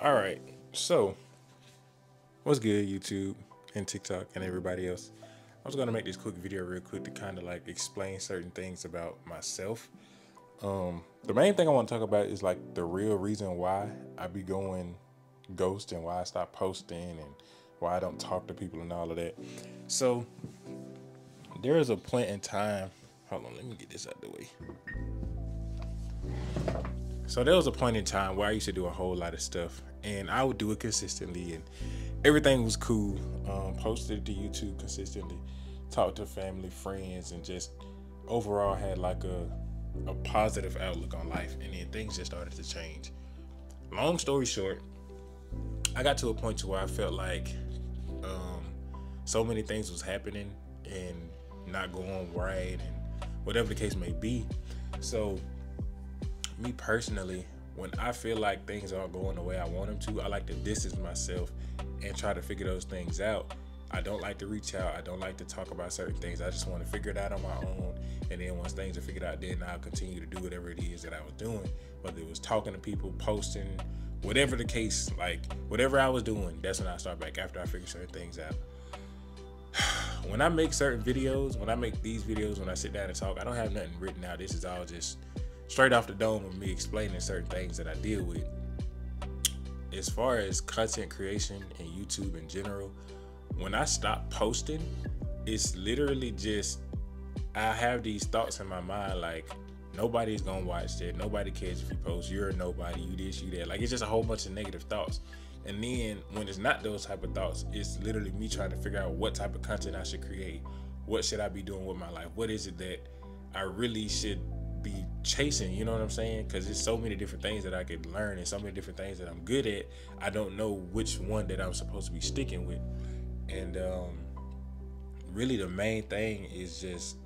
All right. So, what's good, YouTube and TikTok and everybody else? I was gonna make this quick video real quick to kind of like explain certain things about myself. The main thing I want to talk about is like the real reason why I be going ghost and why I stop posting and why I don't talk to people and all of that. So, there is a point in time. Hold on, let me get this out of the way. So there was a point in time where I used to do a whole lot of stuff, and I would do it consistently, and everything was cool. Posted to YouTube consistently, talked to family, friends, and just overall had like a positive outlook on life. And then things just started to change. Long story short, I got to a point to where I felt like so many things was happening and not going right, and whatever the case may be. So me personally, when I feel like things aren't going the way I want them to, I like to distance myself and try to figure those things out. I don't like to reach out. I don't like to talk about certain things. I just want to figure it out on my own. And then once things are figured out, then I'll continue to do whatever it is that I was doing. Whether it was talking to people, posting, whatever the case, like whatever I was doing, that's when I start back after I figure certain things out. When I make certain videos, when I make these videos, when I sit down and talk, I don't have nothing written out. This is all just straight off the dome of me explaining certain things that I deal with. As far as content creation and YouTube in general, when I stop posting, it's literally just, I have these thoughts in my mind like, nobody's gonna watch that, nobody cares if you post, you're a nobody, you this, you that. Like, it's just a whole bunch of negative thoughts. And then when it's not those type of thoughts, it's literally me trying to figure out what type of content I should create. What should I be doing with my life? What is it that I really should be chasing? You know what I'm saying? Because there's so many different things that I could learn and so many different things that I'm good at. I don't know which one that I'm supposed to be sticking with. And really the main thing is just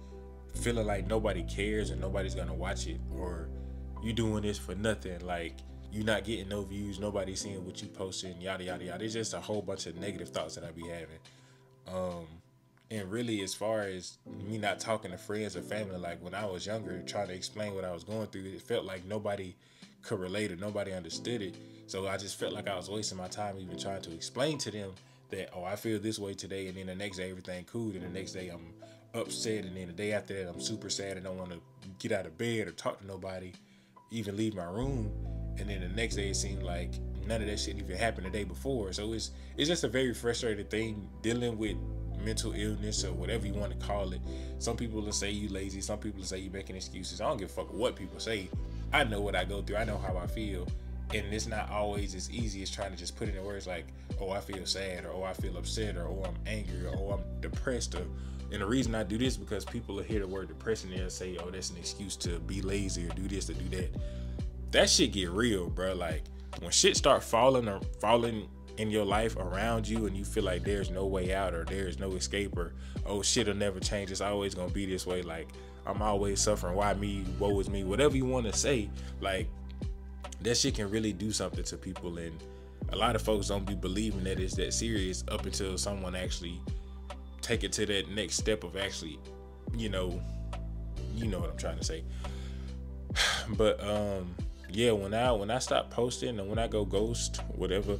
feeling like nobody cares and nobody's gonna watch it, or you doing this for nothing, like you not getting no views, nobody's seeing what you posting, yada yada yada. It's just a whole bunch of negative thoughts that I be having. And really, as far as me not talking to friends or family, like when I was younger, trying to explain what I was going through, it felt like nobody could relate or nobody understood it. So I just felt like I was wasting my time even trying to explain to them that, oh, I feel this way today, and then the next day everything cool, and the next day I'm upset, and then the day after that I'm super sad and don't want to get out of bed or talk to nobody, even leave my room. And then the next day it seemed like none of that shit even happened the day before. So it's just a very frustrating thing dealing with mental illness or whatever you want to call it. Some people will say you lazy, some people will say you making excuses. I don't give a fuck what people say. I know what I go through, I know how I feel, and it's not always as easy as trying to just put it in words like, oh, I feel sad, or oh, I feel upset, or oh, I'm angry, or oh, I'm depressed. And the reason I do this is because people will hear the word depression and they'll say, oh, that's an excuse to be lazy or do this or do that. That shit get real, bro. Like when shit start falling in your life around you and you feel like there's no way out or there's no escape, or oh, shit'll never change, it's always gonna be this way, like I'm always suffering, why me, woe is me, whatever you want to say, like that shit can really do something to people. And a lot of folks don't be believing that it's that serious up until someone actually take it to that next step of actually, you know what I'm trying to say. But yeah, when I stop posting and when I go ghost, whatever,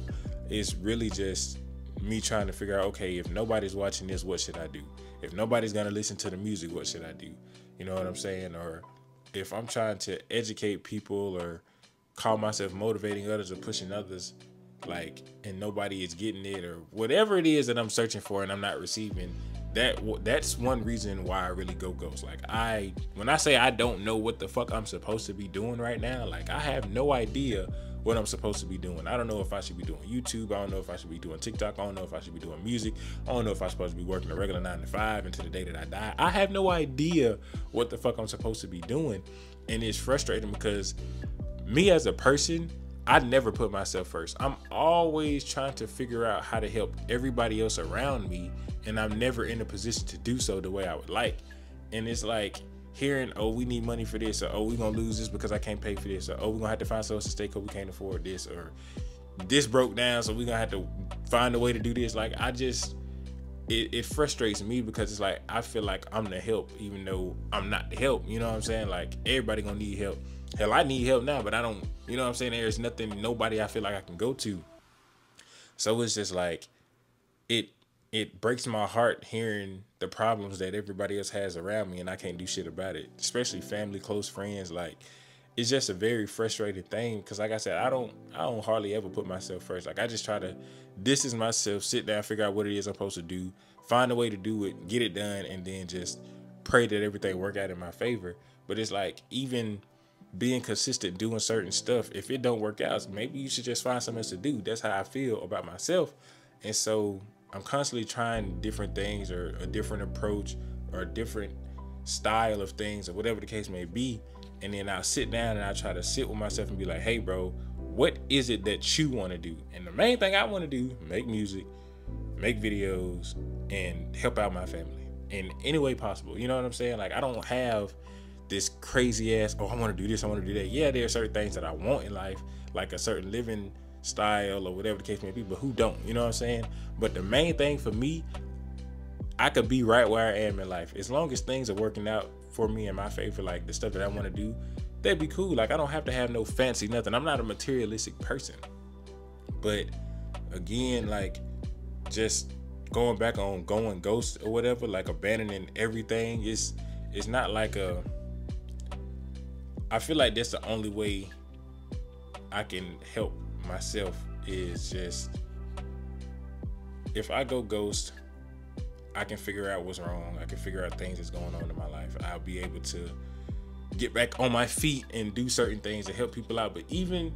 it's really just me trying to figure out, okay, if nobody's watching this, what should I do? If nobody's gonna listen to the music, what should I do? You know what I'm saying? Or if I'm trying to educate people or call myself motivating others or pushing others, like, and nobody is getting it, or whatever it is that I'm searching for and I'm not receiving, that's one reason why I really go ghost. Like when I say I don't know what the fuck I'm supposed to be doing right now, like I have no idea what I'm supposed to be doing. I don't know if I should be doing YouTube. I don't know if I should be doing TikTok. I don't know if I should be doing music. I don't know if I'm supposed to be working a regular 9 to 5 until the day that I die. I have no idea what the fuck I'm supposed to be doing. And it's frustrating because me as a person, I never put myself first. I'm always trying to figure out how to help everybody else around me, and I'm never in a position to do so the way I would like. And it's like hearing, oh, we need money for this, or oh, we're gonna lose this because I can't pay for this, or oh, we're gonna have to find someone to stay because we can't afford this, or this broke down so we're gonna have to find a way to do this. Like it frustrates me because it's like I feel like I'm the help even though I'm not the help. You know what I'm saying? Like everybody gonna need help. Hell, I need help now, but I don't, you know what I'm saying? There's nobody I feel like I can go to. So it's just like, it it breaks my heart hearing the problems that everybody else has around me and I can't do shit about it, especially family, close friends. Like, it's just a very frustrating thing because, like I said, I don't hardly ever put myself first. Like, I just try to distance myself, sit down, figure out what it is I'm supposed to do, find a way to do it, get it done, and then just pray that everything work out in my favor. But it's like, even being consistent doing certain stuff, if it don't work out, maybe you should just find something else to do. That's how I feel about myself. And so I'm constantly trying different things, or a different approach, or a different style of things, or whatever the case may be. And then I'll sit down and I try to sit with myself and be like, hey bro, what is it that you want to do? And the main thing I want to do, make music, make videos, and help out my family in any way possible. You know what I'm saying? Like, I don't have this crazy ass, oh, I want to do this, I want to do that. Yeah, there are certain things that I want in life, like a certain living style or whatever the case may be, but who don't? You know what I'm saying? But the main thing for me, I could be right where I am in life. As long as things are working out for me in my favor, like the stuff that I want to do, that'd be cool. Like, I don't have to have no fancy nothing. I'm not a materialistic person. But again, like, just going back on going ghost or whatever, like abandoning everything, it's not like I feel like that's the only way I can help myself, is just, if I go ghost, I can figure out what's wrong. I can figure out things that's going on in my life. I'll be able to get back on my feet and do certain things to help people out. But even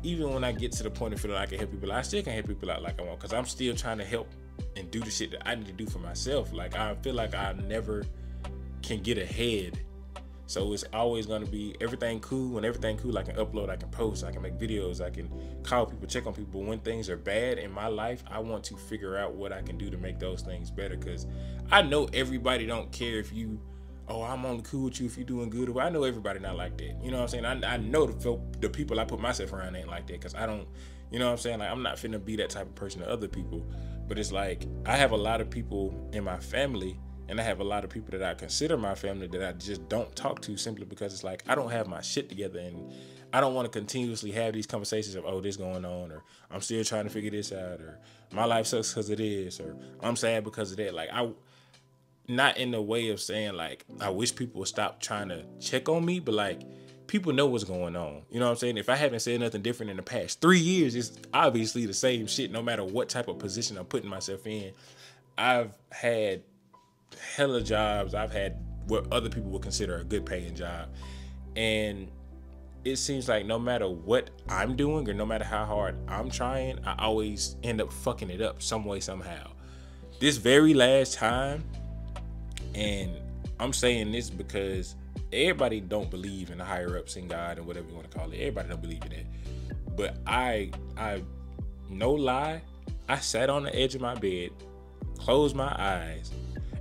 when I get to the point of feeling like I can help people out, I still can't help people out like I want, because I'm still trying to help and do the shit that I need to do for myself. Like, I feel like I never can get ahead. So it's always going to be everything cool. When everything cool, I can upload, I can post, I can make videos, I can call people, check on people. When things are bad in my life, I want to figure out what I can do to make those things better, because I know everybody don't care if you, oh, I'm only cool with you if you're doing good. I know everybody not like that. You know what I'm saying? I know the people I put myself around ain't like that, because I don't, you know what I'm saying? Like, I'm not finna be that type of person to other people. But it's like, I have a lot of people in my family, and I have a lot of people that I consider my family that I just don't talk to, simply because it's like, I don't have my shit together, and I don't want to continuously have these conversations of, oh, this going on, or I'm still trying to figure this out, or my life sucks because of this, or I'm sad because of that. Like, not in the way of saying, like, I wish people would stop trying to check on me, but like, people know what's going on. You know what I'm saying? If I haven't said nothing different in the past 3 years, it's obviously the same shit, no matter what type of position I'm putting myself in. I've had hella jobs. I've had what other people would consider a good paying job. And it seems like no matter what I'm doing, or no matter how hard I'm trying, I always end up fucking it up some way, somehow. This very last time, and I'm saying this because everybody don't believe in the higher ups, in God, and whatever you want to call it. Everybody don't believe in it. But I no lie, I sat on the edge of my bed, closed my eyes,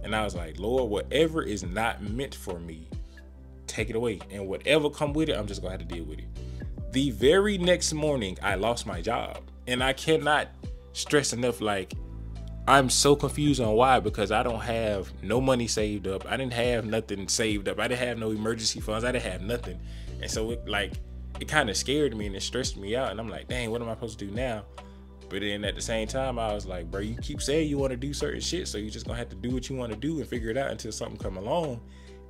and I was like, Lord, whatever is not meant for me, take it away. And whatever come with it, I'm just gonna have to deal with it. The very next morning, I lost my job. And I cannot stress enough, like, I'm so confused on why, because I don't have no money saved up. I didn't have nothing saved up. I didn't have no emergency funds. I didn't have nothing. And so it kind of scared me and it stressed me out. And I'm like, dang, what am I supposed to do now? But then at the same time, I was like, bro, you keep saying you want to do certain shit, so you're just gonna have to do what you want to do and figure it out until something come along.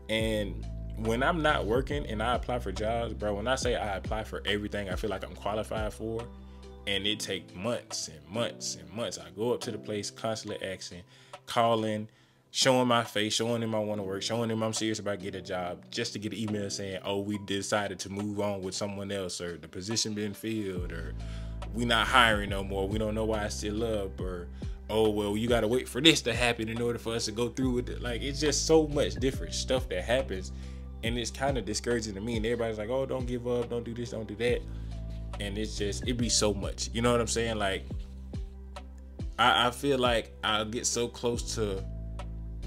And when I'm not working and I apply for jobs, bro, when I say I apply for everything I feel like I'm qualified for, and it take months and months and months, I go up to the place constantly asking, calling, showing my face, showing them I want to work, showing them I'm serious about getting a job, just to get an email saying, oh, we decided to move on with someone else, or the position been filled, or we not hiring no more, we don't know why it's still up, or oh, well, you gotta wait for this to happen in order for us to go through with it. Like, it's just so much different stuff that happens, and it's kind of discouraging to me. And everybody's like, oh, don't give up, don't do this, don't do that. And it's just, it be so much, you know what I'm saying? Like, I feel like I'll get so close to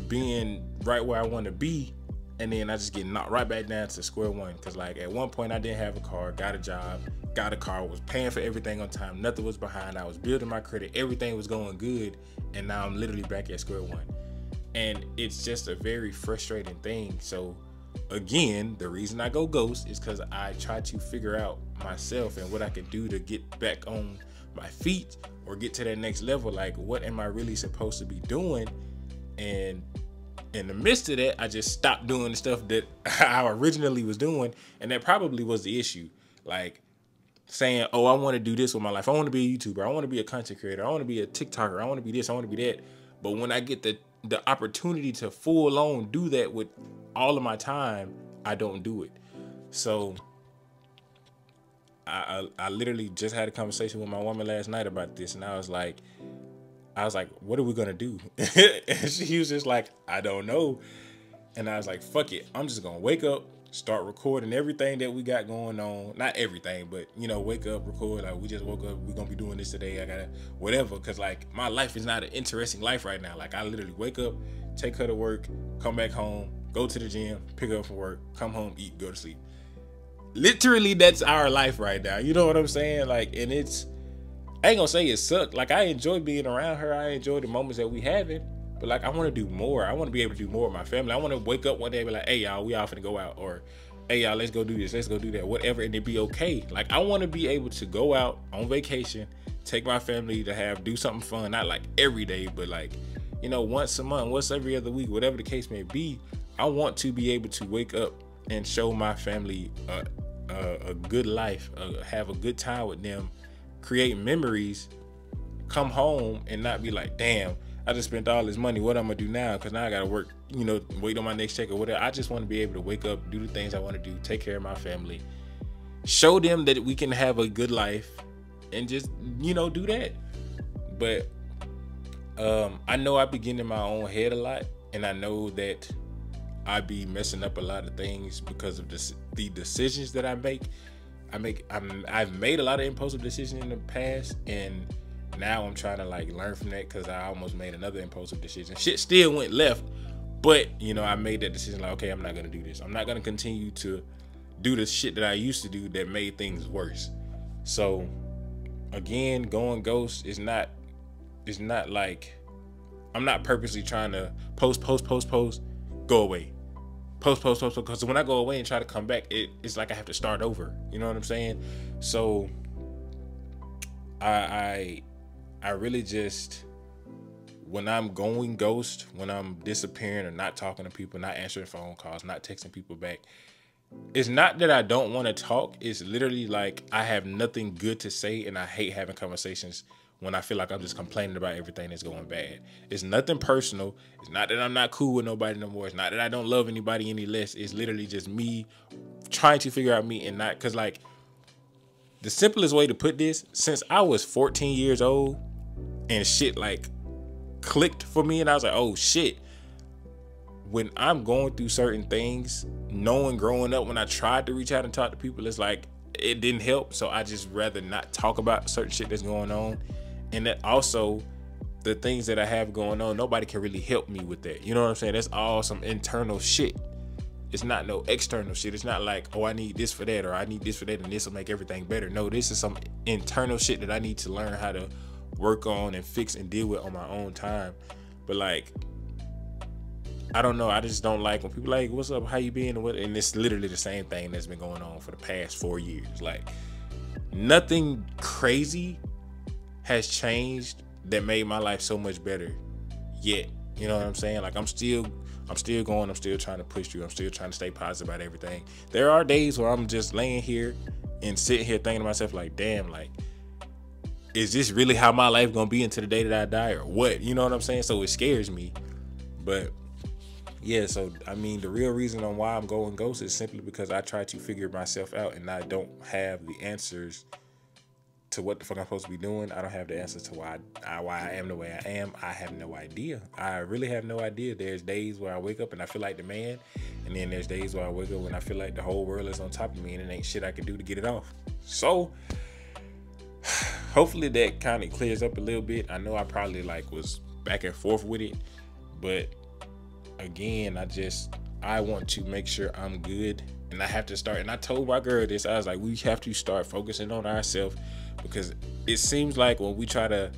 being right where I want to be, and then I just get knocked right back down to square one. Because, like, at one point I didn't have a car, got a job, got a car, was paying for everything on time, nothing was behind, I was building my credit, everything was going good, and now I'm literally back at square one. And it's just a very frustrating thing. So again, the reason I go ghost is because I try to figure out myself and what I can do to get back on my feet or get to that next level. Like, what am I really supposed to be doing? And in the midst of that, I just stopped doing the stuff that I originally was doing. And that probably was the issue. Like saying, oh, I want to do this with my life. I want to be a YouTuber. I want to be a content creator. I want to be a TikToker. I want to be this. I want to be that. But when I get the opportunity to full on do that with all of my time, I don't do it. So I literally just had a conversation with my woman last night about this, and I was like, what are we gonna do? And she was just like, I don't know. And I was like, fuck it, I'm just gonna wake up, start recording everything that we got going on. Not everything, but wake up, record. Like, we just woke up, we're gonna be doing this today. I gotta whatever, because like my life is not an interesting life right now. Like, I literally wake up, take her to work, come back home, go to the gym, pick her up from work, come home, eat, go to sleep. Literally, that's our life right now. You know what I'm saying? Like, and I ain't gonna say it sucked. Like, I enjoy being around her. I enjoy the moments that we having. But like, I want to do more. I want to be able to do more with my family. I want to wake up one day and be like, hey y'all, we all finna go out, or hey y'all, let's go do this, let's go do that, whatever, and it be okay. Like, I want to be able to go out on vacation, take my family to do something fun, not like every day, but like, once a month, once every other week, whatever the case may be. I want to be able to wake up and show my family a good life, have a good time with them, create memories, come home and not be like, damn, I just spent all this money, what I'm gonna do now? Because now I gotta work, wait on my next check or whatever. I just want to be able to wake up, do the things I want to do, take care of my family, show them that we can have a good life, and just do that. But I know I be getting in my own head a lot, and I know that I be messing up a lot of things because of the decisions that I make. I've made a lot of impulsive decisions in the past, and now I'm trying to like learn from that, because I almost made another impulsive decision. Shit still went left, but I made that decision like, okay, I'm not gonna do this. I'm not gonna continue to do the shit that I used to do that made things worse. So again, going ghost is not like I'm not purposely trying to post, go away. Post, because when I go away and try to come back, it's like I have to start over. You know what I'm saying? So I really just, when I'm going ghost, when I'm disappearing or not talking to people, not answering phone calls, not texting people back, it's not that I don't want to talk. It's literally like I have nothing good to say, and I hate having conversations when I feel like I'm just complaining about everything that's going bad. It's nothing personal. It's not that I'm not cool with nobody no more. It's not that I don't love anybody any less. It's literally just me trying to figure out me, and not, because like, the simplest way to put this, since I was 14 years old and shit like clicked for me, and I was like, oh shit, when I'm going through certain things, knowing growing up when I tried to reach out and talk to people, it's like it didn't help. So I just rather not talk about certain shit that's going on. And that also, the things that I have going on, nobody can really help me with that. You know what I'm saying? That's all some internal shit. It's not no external shit. It's not like, oh, I need this for that, or I need this for that, and this will make everything better. No, this is some internal shit that I need to learn how to work on and fix and deal with on my own time. But like, I don't know. I just don't like when people like, what's up? How you been? And it's literally the same thing that's been going on for the past 4 years. Like, nothing crazy has changed that made my life so much better yet. You know what I'm saying? Like, I'm still going. I'm still trying to push through. I'm still trying to stay positive about everything. There are days where I'm just laying here and sitting here thinking to myself like, damn, like, is this really how my life gonna be until the day that I die, or what? You know what I'm saying? So it scares me. But yeah, so I mean, the real reason on why I'm going ghost is simply because I try to figure myself out, and I don't have the answers to what the fuck I'm supposed to be doing. I don't have the answers to why I am the way I am. I have no idea. I really have no idea. There's days where I wake up and I feel like the man, and then there's days where I wake up and I feel like the whole world is on top of me, and it ain't shit I can do to get it off. So hopefully that kind of clears up a little bit. I know I probably like was back and forth with it, but again, I want to make sure I'm good, and I have to start. And I told my girl this. I was like, we have to start focusing on ourselves, because it seems like when we try to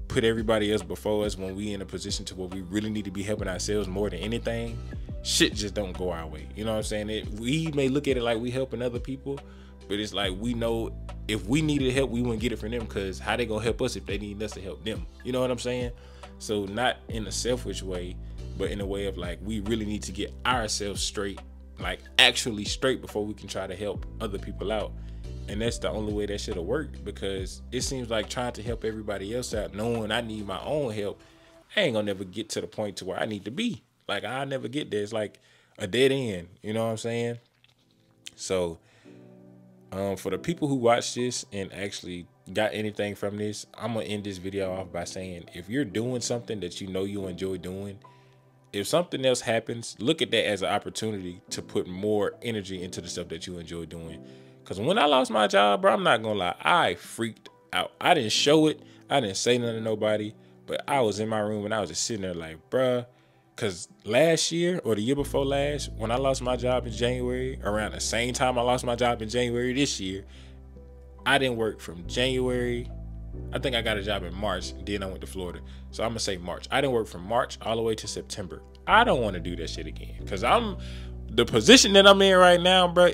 put everybody else before us, when we in a position to where we really need to be helping ourselves more than anything, shit just don't go our way. You know what I'm saying? We may look at it like we helping other people, but it's like we know if we needed help, we wouldn't get it from them, because how they gonna help us if they need us to help them? You know what I'm saying? So not in a selfish way, but in a way of like, we really need to get ourselves straight, like actually straight, before we can try to help other people out. And that's the only way that should have worked, because it seems like trying to help everybody else out, knowing I need my own help, I ain't gonna never get to the point to where I need to be. Like, I'll never get there. It's like a dead end. You know what I'm saying? So, for the people who watch this and actually got anything from this, I'm gonna end this video off by saying, if you're doing something that you know you enjoy doing, if something else happens, look at that as an opportunity to put more energy into the stuff that you enjoy doing. Because when I lost my job, bro, I'm not gonna lie, I freaked out. I didn't show it. I didn't say nothing to nobody, but I was in my room and I was just sitting there like, bruh. Because last year or the year before last, when I lost my job in January, around the same time I lost my job in January this year, I didn't work from January. I think I got a job in March, then I went to Florida. So I'm going to say March. I didn't work from March all the way to September. I don't want to do that shit again, because the position that I'm in right now, bro,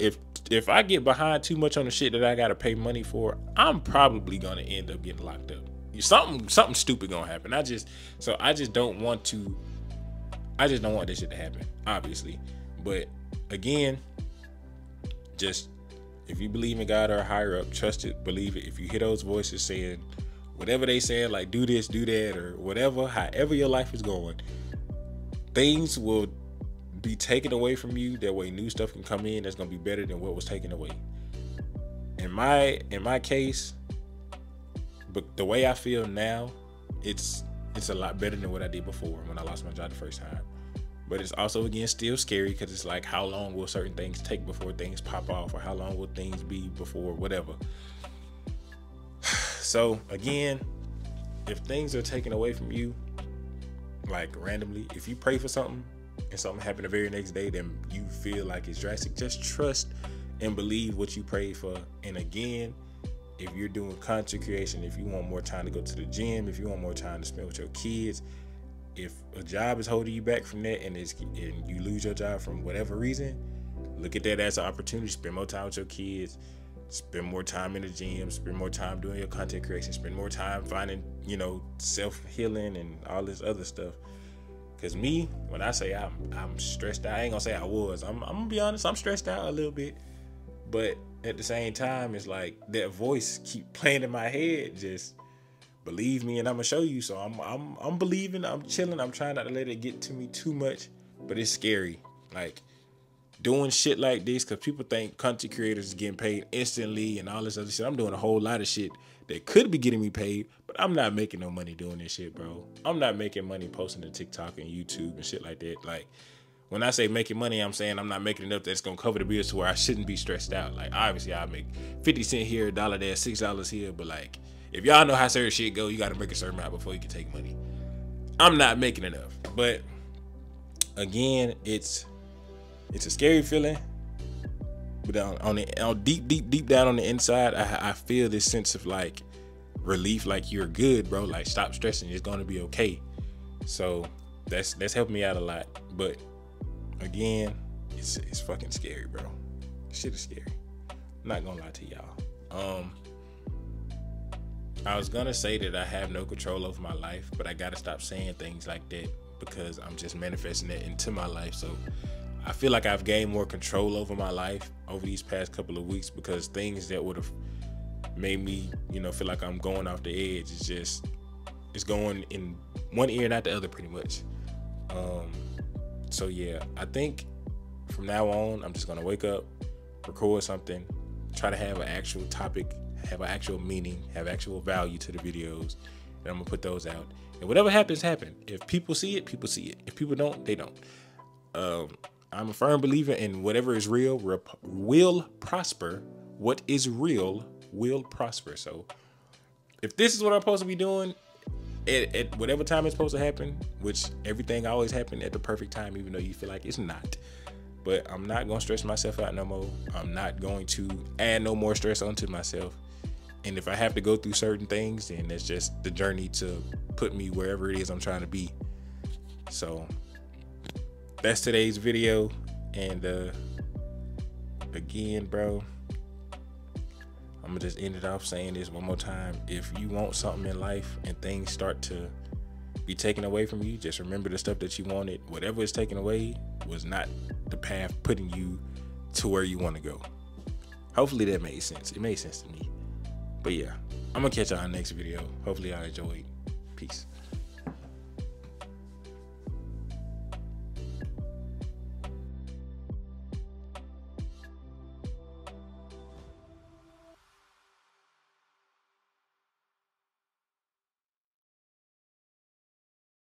if I get behind too much on the shit that I got to pay money for, I'm probably going to end up getting locked up. Something stupid going to happen. I just don't want this shit to happen, obviously. But again, just if you believe in God or higher up, trust it, believe it. If you hear those voices saying whatever they say, like do this, do that, or whatever, however your life is going, things will be taken away from you. That way new stuff can come in that's gonna be better than what was taken away. In my case, but the way I feel now, it's a lot better than what I did before when I lost my job the first time. But it's also, again, still scary, because it's like, how long will certain things take before things pop off, or how long will things be before whatever. So again, if things are taken away from you, like randomly, if you pray for something and something happened the very next day, then you feel like it's drastic, just trust and believe what you prayed for. And again, if you're doing content creation, if you want more time to go to the gym, if you want more time to spend with your kids, if a job is holding you back from that and you lose your job from whatever reason, look at that as an opportunity to spend more time with your kids, spend more time in the gym, spend more time doing your content creation, spend more time finding, self-healing and all this other stuff. Because me, when I say I'm stressed out, I ain't gonna say I was. I'm gonna be honest, I'm stressed out a little bit. But at the same time, it's like that voice keep playing in my head, just believe me and I'm gonna show you. So I'm believing, I'm chilling, I'm trying not to let it get to me too much, but it's scary. Like doing shit like this, because people think content creators is getting paid instantly and all this other shit. I'm doing a whole lot of shit that could be getting me paid, but I'm not making no money doing this shit, bro. I'm not making money posting to TikTok and YouTube and shit like that. Like, when I say making money, I'm saying I'm not making enough that's gonna cover the bills to where I shouldn't be stressed out. Like, obviously I make 50 cents here, $1 there, $6 here, but like, if y'all know how certain shit go, you gotta make a certain amount before you can take money. I'm not making enough. But again, it's a scary feeling. But on deep down on the inside, I feel this sense of like relief, like you're good, bro. Like, stop stressing, it's gonna be okay. So that's helped me out a lot. But again, it's fucking scary, bro. Shit is scary. I'm not gonna lie to y'all. I was gonna say that I have no control over my life, but I gotta stop saying things like that, because I'm just manifesting that into my life. So I feel like I've gained more control over my life over these past couple of weeks, because things that would have made me, feel like I'm going off the edge, it's going in one ear, not the other, pretty much. So yeah, I think from now on, I'm just gonna wake up, record something, try to have an actual topic, have an actual meaning, have actual value to the videos, and I'm gonna put those out. And whatever happens, happen. If people see it, people see it. If people don't, they don't. I'm a firm believer in whatever is real will prosper. What is real will prosper. So if this is what I'm supposed to be doing at whatever time it's supposed to happen, which everything always happens at the perfect time, even though you feel like it's not. But I'm not going to stress myself out no more. I'm not going to add no more stress onto myself. And if I have to go through certain things, then that's just the journey to put me wherever it is I'm trying to be. So that's today's video. And again, bro, I'm gonna just end it off saying this one more time. If you want something in life and things start to be taken away from you, just remember the stuff that you wanted. Whatever is taken away was not the path putting you to where you want to go. Hopefully that made sense. It made sense to me. But yeah, I'm gonna catch y'all in the next video. Hopefully y'all enjoyed. Peace.